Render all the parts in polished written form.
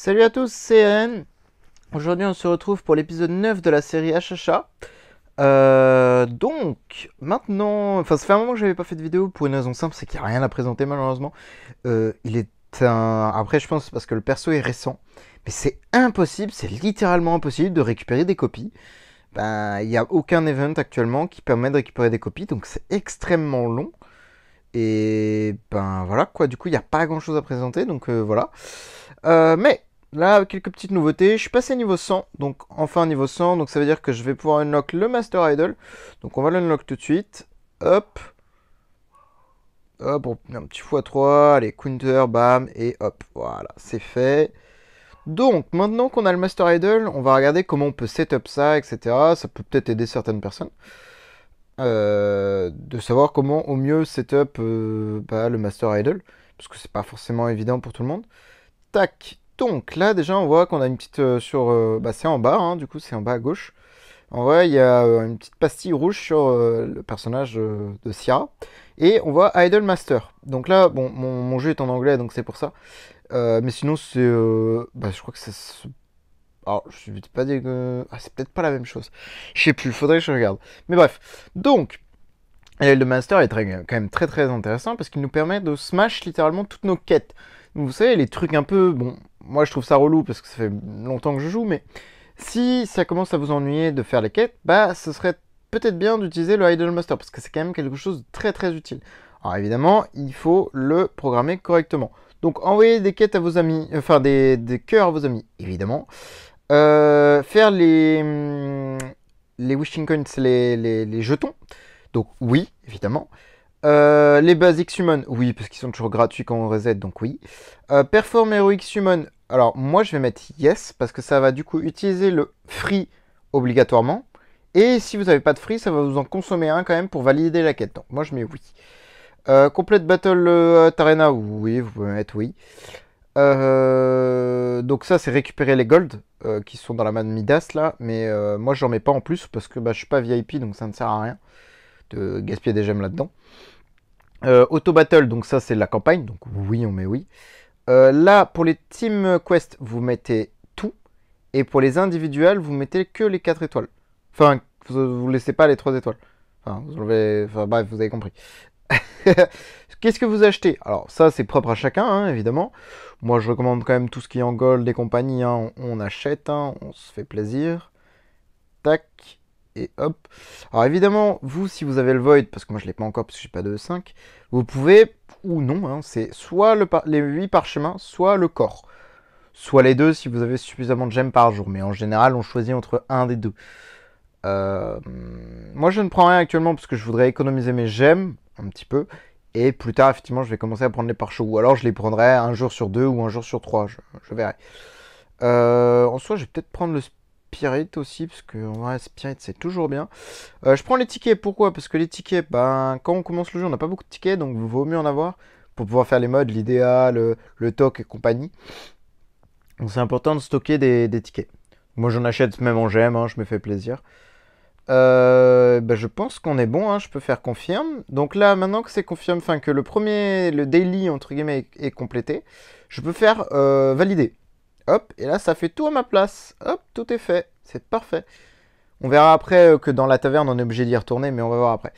Salut à tous, c'est Eren. Aujourd'hui, on se retrouve pour l'épisode 9 de la série HHA. Donc, maintenant, enfin, ça fait un moment que j'avais pas fait de vidéo pour une raison simple, c'est qu'il n'y a rien à présenter malheureusement. Il est Après, je pense parce que le perso est récent, mais c'est impossible, c'est littéralement impossible de récupérer des copies. Ben, il n'y a aucun event actuellement qui permet de récupérer des copies, donc c'est extrêmement long. Et ben voilà quoi, du coup, il n'y a pas grand chose à présenter, donc voilà. Mais là, quelques petites nouveautés. Je suis passé niveau 100, donc enfin niveau 100, donc ça veut dire que je vais pouvoir unlock le Master Idol. Donc on va l'unlock tout de suite. Hop, hop, un petit x3, allez, counter, bam, et hop, voilà, c'est fait. Donc maintenant qu'on a le Master Idol, on va regarder comment on peut setup ça, etc. Ça peut peut-être aider certaines personnes. De savoir comment au mieux setup le Master Idol, parce que c'est pas forcément évident pour tout le monde. Tac. Donc là déjà on voit qu'on a une petite c'est en bas, hein, du coup c'est en bas à gauche. En vrai il y a une petite pastille rouge sur le personnage de Sierra. Et on voit Idol Master. Donc là, bon, mon jeu est en anglais donc c'est pour ça. Mais sinon c'est... je crois que c'est... Alors je vais pas dire que... Ah, c'est peut-être pas la même chose. Je sais plus, faudrait que je regarde. Mais bref. Donc, Idol Master est quand même très très intéressant parce qu'il nous permet de smash littéralement toutes nos quêtes. Donc, vous savez, les trucs un peu... Bon, moi je trouve ça relou parce que ça fait longtemps que je joue, mais si ça commence à vous ennuyer de faire les quêtes, bah ce serait peut-être bien d'utiliser le Idol Master parce que c'est quand même quelque chose de très très utile. Alors évidemment, il faut le programmer correctement. Donc envoyer des quêtes à vos amis, enfin des cœurs à vos amis, évidemment. Faire les wishing coins, les jetons. Donc oui, évidemment. Les basic summon, oui, parce qu'ils sont toujours gratuits quand on reset, donc oui. Perform Heroic Summon, alors moi je vais mettre yes, parce que ça va du coup utiliser le free obligatoirement. Et si vous n'avez pas de free, ça va vous en consommer un quand même pour valider la quête. Donc moi je mets oui. Complete Battle Arena, oui, vous pouvez mettre oui. Donc ça c'est récupérer les golds qui sont dans la main de Midas là, mais moi j'en mets pas en plus parce que je suis pas VIP donc ça ne sert à rien de gaspiller des gemmes là-dedans. Auto Battle, donc ça c'est la campagne, donc oui on met oui. Là pour les Team Quest vous mettez tout, et pour les individuels vous mettez que les 4 étoiles. Enfin vous laissez pas les 3 étoiles. Enfin, bref vous avez compris. Qu'est-ce que vous achetez? Alors ça c'est propre à chacun hein, évidemment. Moi je recommande quand même tout ce qui est en gold et compagnie, hein, on achète, hein, on se fait plaisir. Tac, et hop. Alors évidemment, vous si vous avez le void, parce que moi je l'ai pas encore parce que j'ai pas de 5, vous pouvez, ou non, hein, c'est soit les 8 parchemins, soit le corps. Soit les deux si vous avez suffisamment de gemmes par jour, mais en général on choisit entre un des deux. Euh, Moi je ne prends rien actuellement parce que je voudrais économiser mes gemmes un petit peu. Et plus tard, effectivement, je vais commencer à prendre les pare-choux. Ou alors je les prendrai un jour sur deux ou un jour sur trois. Je verrai. En soi, je vais peut-être prendre le Spirit aussi. Parce que en vrai, Spirit, c'est toujours bien. Je prends les tickets. Pourquoi? Parce que les tickets, quand on commence le jeu, on n'a pas beaucoup de tickets. Donc il vaut mieux en avoir pour pouvoir faire les modes, l'idéal, le TOC et compagnie. Donc c'est important de stocker des tickets. Moi, j'en achète même en gemme. Hein, je me fais plaisir. Je pense qu'on est bon, hein, je peux faire confirme. Donc là, maintenant que c'est confirme, enfin que le daily entre guillemets est complété, je peux faire valider. Hop, et là ça fait tout à ma place. Hop, tout est fait, c'est parfait. On verra après que dans la taverne on est obligé d'y retourner, mais on va voir après.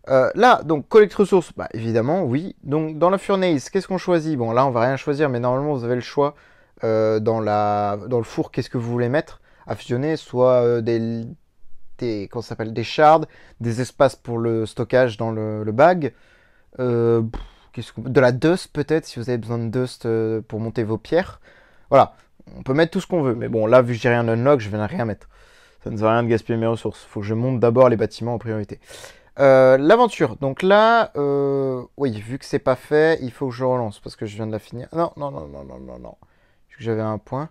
Là, donc collecte ressources, bah évidemment, oui. Donc dans la furnace, qu'est-ce qu'on choisit? Bon là on va rien choisir, mais normalement vous avez le choix dans le four, qu'est-ce que vous voulez mettre à fusionner, soit comment ça s'appelle, des shards, des espaces pour le stockage dans le bag, euh, de la dust peut-être si vous avez besoin de dust pour monter vos pierres. Voilà, on peut mettre tout ce qu'on veut, mais bon là vu que j'ai rien unlock, je vais rien mettre. Ça ne sert à rien de gaspiller mes ressources. Faut que je monte d'abord les bâtiments en priorité. L'aventure. Donc là, oui, vu que c'est pas fait, il faut que je relance parce que je viens de la finir. Non, non, non, non, non, non, non. Vu que j'avais un point.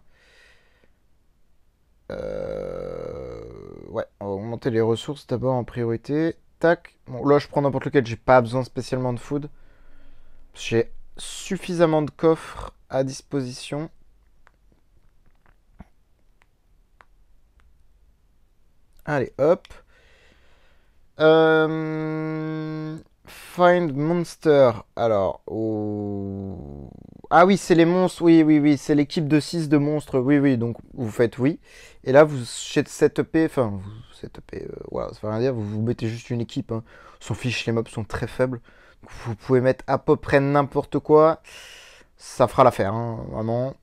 Ouais, on va augmenter les ressources d'abord en priorité. Tac. Bon, là, je prends n'importe lequel. J'ai pas besoin spécialement de food. J'ai suffisamment de coffres à disposition. Allez, hop. Euh, Find monster. Alors, Ah oui, c'est les monstres, oui, oui, oui, c'est l'équipe de 6 de monstres, oui, oui, donc vous faites oui. Et là, vous cette EP, enfin, cette EP, voilà, ça veut rien dire, vous mettez juste une équipe, hein. On s'en fiche, les mobs sont très faibles. Donc, vous pouvez mettre à peu près n'importe quoi, ça fera l'affaire, hein, vraiment.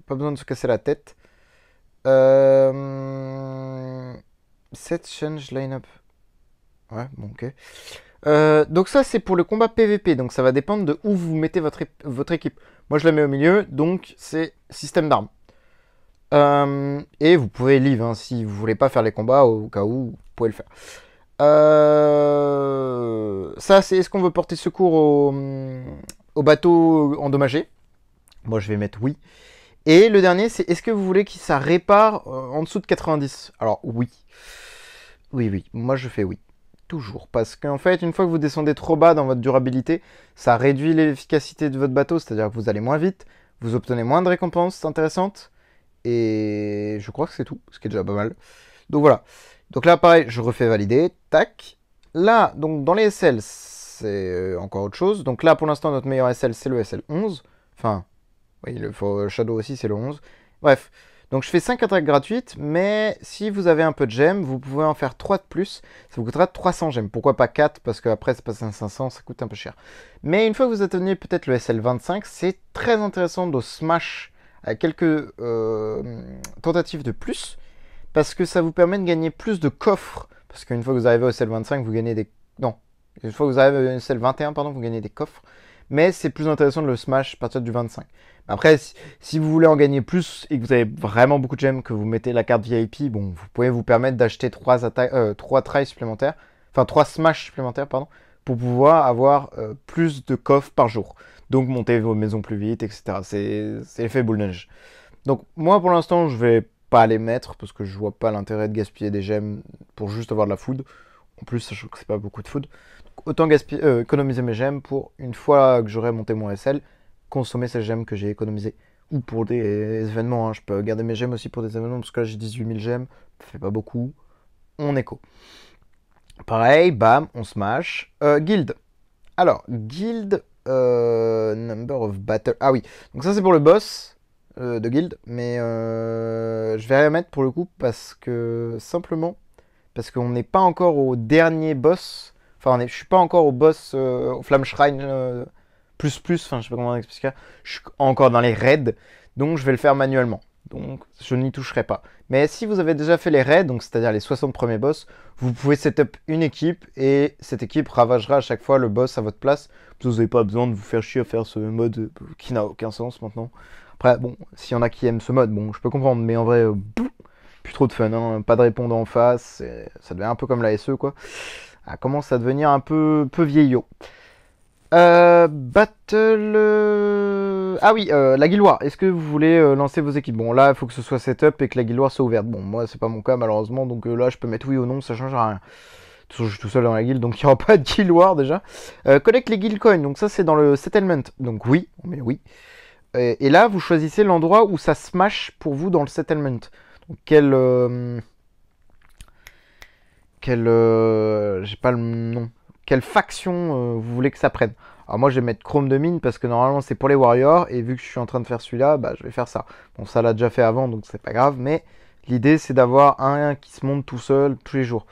Pas besoin de se casser la tête. Set change lineup. Ouais, bon, ok. Donc ça c'est pour le combat PVP, donc ça va dépendre de où vous mettez votre équipe. Moi je la mets au milieu, donc c'est système d'armes. Et vous pouvez live, hein, si vous voulez pas faire les combats, au cas où, vous pouvez le faire. Ça c'est est-ce qu'on veut porter secours au bateau endommagé. Moi je vais mettre oui. Et le dernier c'est est-ce que vous voulez que ça répare en dessous de 90. Alors oui. Oui, oui, moi je fais oui. Toujours. Parce qu'en fait, une fois que vous descendez trop bas dans votre durabilité, ça réduit l'efficacité de votre bateau, c'est-à-dire que vous allez moins vite, vous obtenez moins de récompenses intéressantes, et je crois que c'est tout, ce qui est déjà pas mal. Donc voilà. Donc là, pareil, je refais valider, tac. Là, donc dans les SL, c'est encore autre chose. Donc là, pour l'instant, notre meilleur SL, c'est le SL 11. Enfin, oui, le Shadow aussi, c'est le 11. Bref. Donc je fais 5 attaques gratuites, mais si vous avez un peu de gemmes, vous pouvez en faire 3 de plus. Ça vous coûtera 300 gemmes. Pourquoi pas 4? Parce qu'après, c'est passé à 500, ça coûte un peu cher. Mais une fois que vous atteignez peut-être le SL25, c'est très intéressant de smash à quelques tentatives de plus. Parce que ça vous permet de gagner plus de coffres. Parce qu'une fois que vous arrivez au SL25, vous gagnez des... Non. Une fois que vous arrivez au SL21, pardon, vous gagnez des coffres. Mais c'est plus intéressant de le smash à partir du 25. Après, si vous voulez en gagner plus et que vous avez vraiment beaucoup de gemmes, que vous mettez la carte VIP, bon, vous pouvez vous permettre d'acheter 3 tries supplémentaires, enfin 3 smash supplémentaires, pardon, pour pouvoir avoir plus de coffres par jour. Donc monter vos maisons plus vite, etc. C'est l'effet boule de neige. Donc moi pour l'instant, je vais pas les mettre parce que je vois pas l'intérêt de gaspiller des gemmes pour juste avoir de la food. En plus, sachant que c'est pas beaucoup de food. Donc, autant économiser mes gemmes pour une fois que j'aurai monté mon SL, consommer ces gemmes que j'ai économisées. Ou pour des événements, hein. Je peux garder mes gemmes aussi pour des événements parce que là j'ai 18 000 gemmes, ça fait pas beaucoup. On éco. Pareil, bam, on smash. Guild. Alors, guild, number of battle. Ah oui, donc ça c'est pour le boss de guild, mais je vais rien mettre pour le coup parce que simplement parce qu'on n'est pas encore au dernier boss. Enfin, je suis pas encore au boss au Flamme Shrine enfin, je sais pas comment expliquer. Je suis encore dans les raids, donc je vais le faire manuellement. Donc, je n'y toucherai pas. Mais si vous avez déjà fait les raids, donc c'est-à-dire les 60 premiers boss, vous pouvez setup une équipe et cette équipe ravagera à chaque fois le boss à votre place. Vous n'avez pas besoin de vous faire chier à faire ce mode qui n'a aucun sens maintenant. Après, bon, s'il y en a qui aiment ce mode, bon, je peux comprendre, mais en vrai, plus trop de fun, hein. Pas de répondant en face, ça devient un peu comme la SE, quoi. Ça commence à devenir un peu vieillot. Battle... Ah oui, la Guild War. Est-ce que vous voulez lancer vos équipes? Bon, là, il faut que ce soit setup et que la Guild War soit ouverte. Bon, moi, c'est pas mon cas, malheureusement, donc là, je peux mettre oui ou non, ça change rien. De toute façon, je suis tout seul dans la guild, donc il n'y aura pas de Guild War, déjà. Collecte les Guild Coins, donc ça, c'est dans le Settlement. Donc oui, on met oui. Et là, vous choisissez l'endroit où ça smash pour vous dans le Settlement. Donc, j'ai pas le nom. Quelle faction vous voulez que ça prenne? Alors moi je vais mettre Chrome de mine parce que normalement c'est pour les warriors et vu que je suis en train de faire celui-là, bah je vais faire ça. Bon ça l'a déjà fait avant donc c'est pas grave, mais l'idée c'est d'avoir un qui se monte tout seul tous les jours.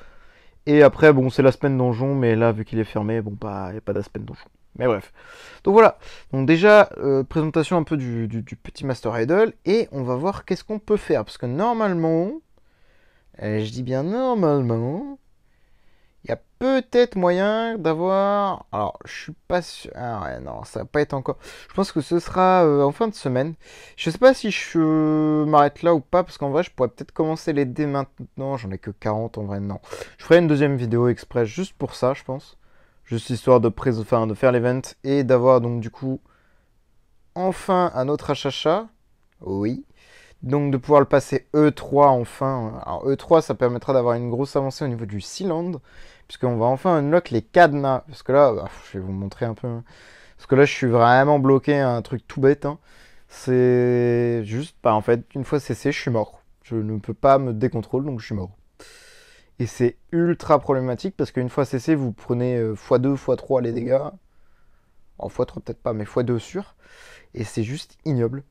Et après bon c'est l'aspect de donjon, mais là vu qu'il est fermé, bon bah y a pas d'aspect de donjon. Mais bref. Donc voilà. Donc déjà présentation un peu du petit Master Idol et on va voir qu'est-ce qu'on peut faire parce que normalement, je dis bien normalement. Il y a peut-être moyen d'avoir... Alors, je suis pas sûr... Ah ouais, non, ça va pas être encore... Je pense que ce sera en fin de semaine. Je sais pas si je m'arrête là ou pas, parce qu'en vrai, je pourrais peut-être commencer les dés maintenant. J'en ai que 40 en vrai, non. Je ferai une deuxième vidéo express juste pour ça, je pense. Juste histoire de faire l'event et d'avoir donc du coup enfin un autre achacha. Oui. Donc de pouvoir le passer E3 enfin. Alors E3 ça permettra d'avoir une grosse avancée au niveau du Sealand. Puisqu'on va enfin unlock les cadenas. Parce que là, je vais vous montrer un peu. Hein. Parce que là je suis vraiment bloqué à un truc tout bête. Hein. C'est juste, en fait, une fois CC, je suis mort. Je ne peux pas me décontrôler, donc je suis mort. Et c'est ultra problématique parce qu'une fois CC, vous prenez x2, x3 les dégâts. En x3 peut-être pas, mais x2 sûr. Et c'est juste ignoble.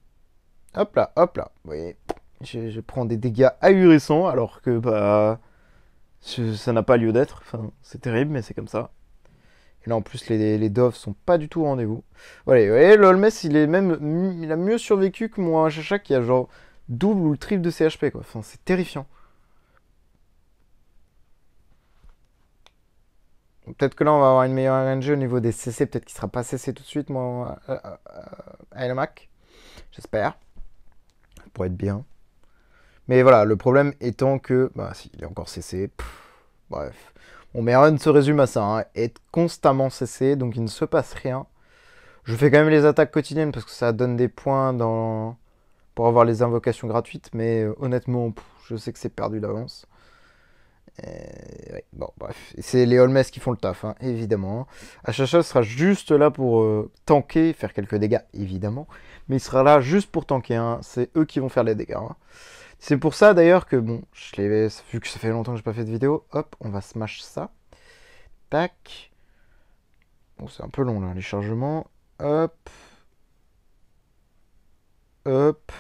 Hop là, hop là. Vous voyez, je prends des dégâts ahurissants alors que bah ça n'a pas lieu d'être. Enfin, c'est terrible, mais c'est comme ça. Et là en plus les doves sont pas du tout au rendez-vous. Voilà, vous voyez, le Holmes il a mieux survécu que mon Chacha qui a genre double ou le triple de CHP quoi. Enfin, c'est terrifiant. Peut-être que là on va avoir une meilleure RNG au niveau des CC, peut-être qu'il sera pas CC tout de suite moi à Elmac. J'espère. Ça pourrait être bien. Mais voilà, le problème étant que. Bah si, il est encore CC. Bref. Bon, mes runs se résument à ça, hein. Être constamment CC, donc il ne se passe rien. Je fais quand même les attaques quotidiennes parce que ça donne des points pour avoir les invocations gratuites, mais honnêtement, je sais que c'est perdu d'avance. Ouais, bon, bref. C'est les Holmes qui font le taf, hein, évidemment. Achacha sera juste là pour tanker, faire quelques dégâts, évidemment. Mais il sera là juste pour tanker, hein. C'est eux qui vont faire les dégâts, hein. C'est pour ça d'ailleurs que, bon, vu que ça fait longtemps que j'ai pas fait de vidéo, hop, on va smash ça. Tac. Bon, c'est un peu long là, les chargements. Hop. Hop.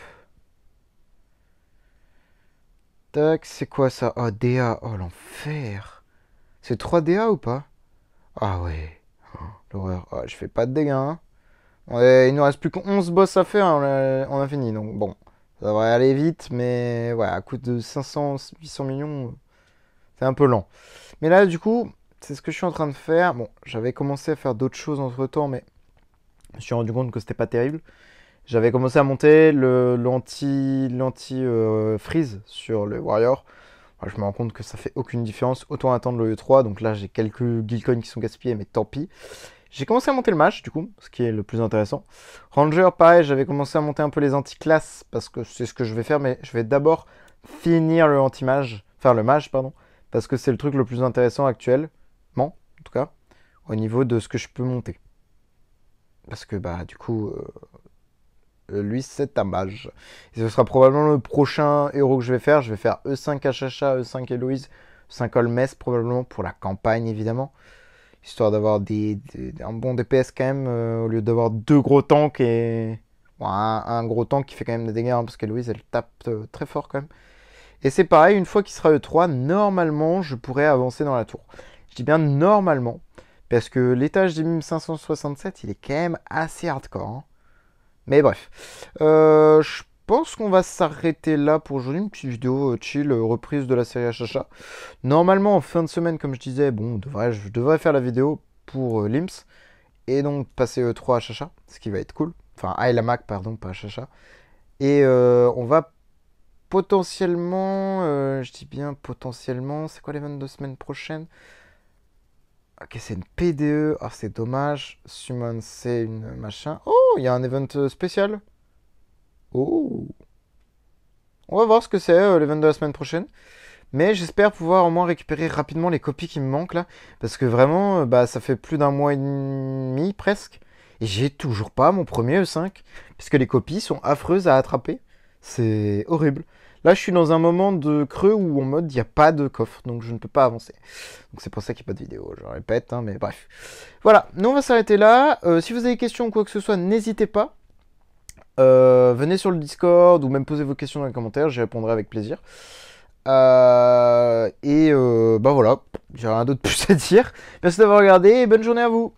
Tac, c'est quoi ça? Oh, DA. Oh, l'enfer. C'est 3 DA ou pas? Ah ouais. Oh, l'horreur. Oh, je fais pas de dégâts, hein. Ouais, il nous reste plus qu'11 boss à faire, on a fini. Donc bon, ça devrait aller vite, mais ouais, à coût de 500, 800 millions, c'est un peu lent. Mais là, du coup, c'est ce que je suis en train de faire. Bon, j'avais commencé à faire d'autres choses entre-temps, mais je me suis rendu compte que c'était pas terrible. J'avais commencé à monter l'anti-freeze sur le Warrior. Alors, je me rends compte que ça fait aucune différence. Autant attendre le E3. Donc là, j'ai quelques guild coins qui sont gaspillés, mais tant pis. J'ai commencé à monter le mage, du coup, ce qui est le plus intéressant. Ranger, pareil, j'avais commencé à monter un peu les anti-classes, parce que c'est ce que je vais faire, mais je vais d'abord finir le anti-mage, enfin le mage, pardon, parce que c'est le truc le plus intéressant actuellement, en tout cas, au niveau de ce que je peux monter. Parce que, bah, du coup, lui, c'est un mage. Et ce sera probablement le prochain héros que je vais faire. Je vais faire E5 Achacha, E5 Héloïse, E5 Holmes, probablement, pour la campagne, évidemment. Histoire d'avoir un bon DPS quand même, au lieu d'avoir deux gros tanks et bon, un gros tank qui fait quand même des dégâts, hein, parce que Louise elle tape très fort quand même. Et c'est pareil, une fois qu'il sera E3, normalement je pourrais avancer dans la tour. Je dis bien normalement, parce que l'étage des 1567 il est quand même assez hardcore, hein. Mais bref, je pense qu'on va s'arrêter là pour aujourd'hui. Une petite vidéo chill, reprise de la série Achacha. Normalement, en fin de semaine, comme je disais, bon, je devrais faire la vidéo pour Limps. Et donc passer E3 à Achacha, ce qui va être cool. Enfin, à Elamac, pardon, pas à Achacha. Et on va potentiellement, je dis bien potentiellement, c'est quoi l'event de semaine prochaine? Ok, c'est une PDE. Ah, c'est dommage. Summon, c'est une machin. Oh, il y a un event spécial. Oh. On va voir ce que c'est, l'event de la semaine prochaine. Mais j'espère pouvoir au moins récupérer rapidement les copies qui me manquent là. Parce que vraiment, bah, ça fait plus d'un mois et demi presque. Et j'ai toujours pas mon premier E5. Puisque les copies sont affreuses à attraper. C'est horrible. Là, je suis dans un moment de creux où en mode il n'y a pas de coffre. Donc je ne peux pas avancer. Donc c'est pour ça qu'il n'y a pas de vidéo. Je répète, hein, mais bref. Voilà, nous on va s'arrêter là. Si vous avez des questions ou quoi que ce soit, n'hésitez pas. Venez sur le Discord ou même posez vos questions dans les commentaires. J'y répondrai avec plaisir. Bah voilà, j'ai rien d'autre de plus à dire. Merci d'avoir regardé et bonne journée à vous.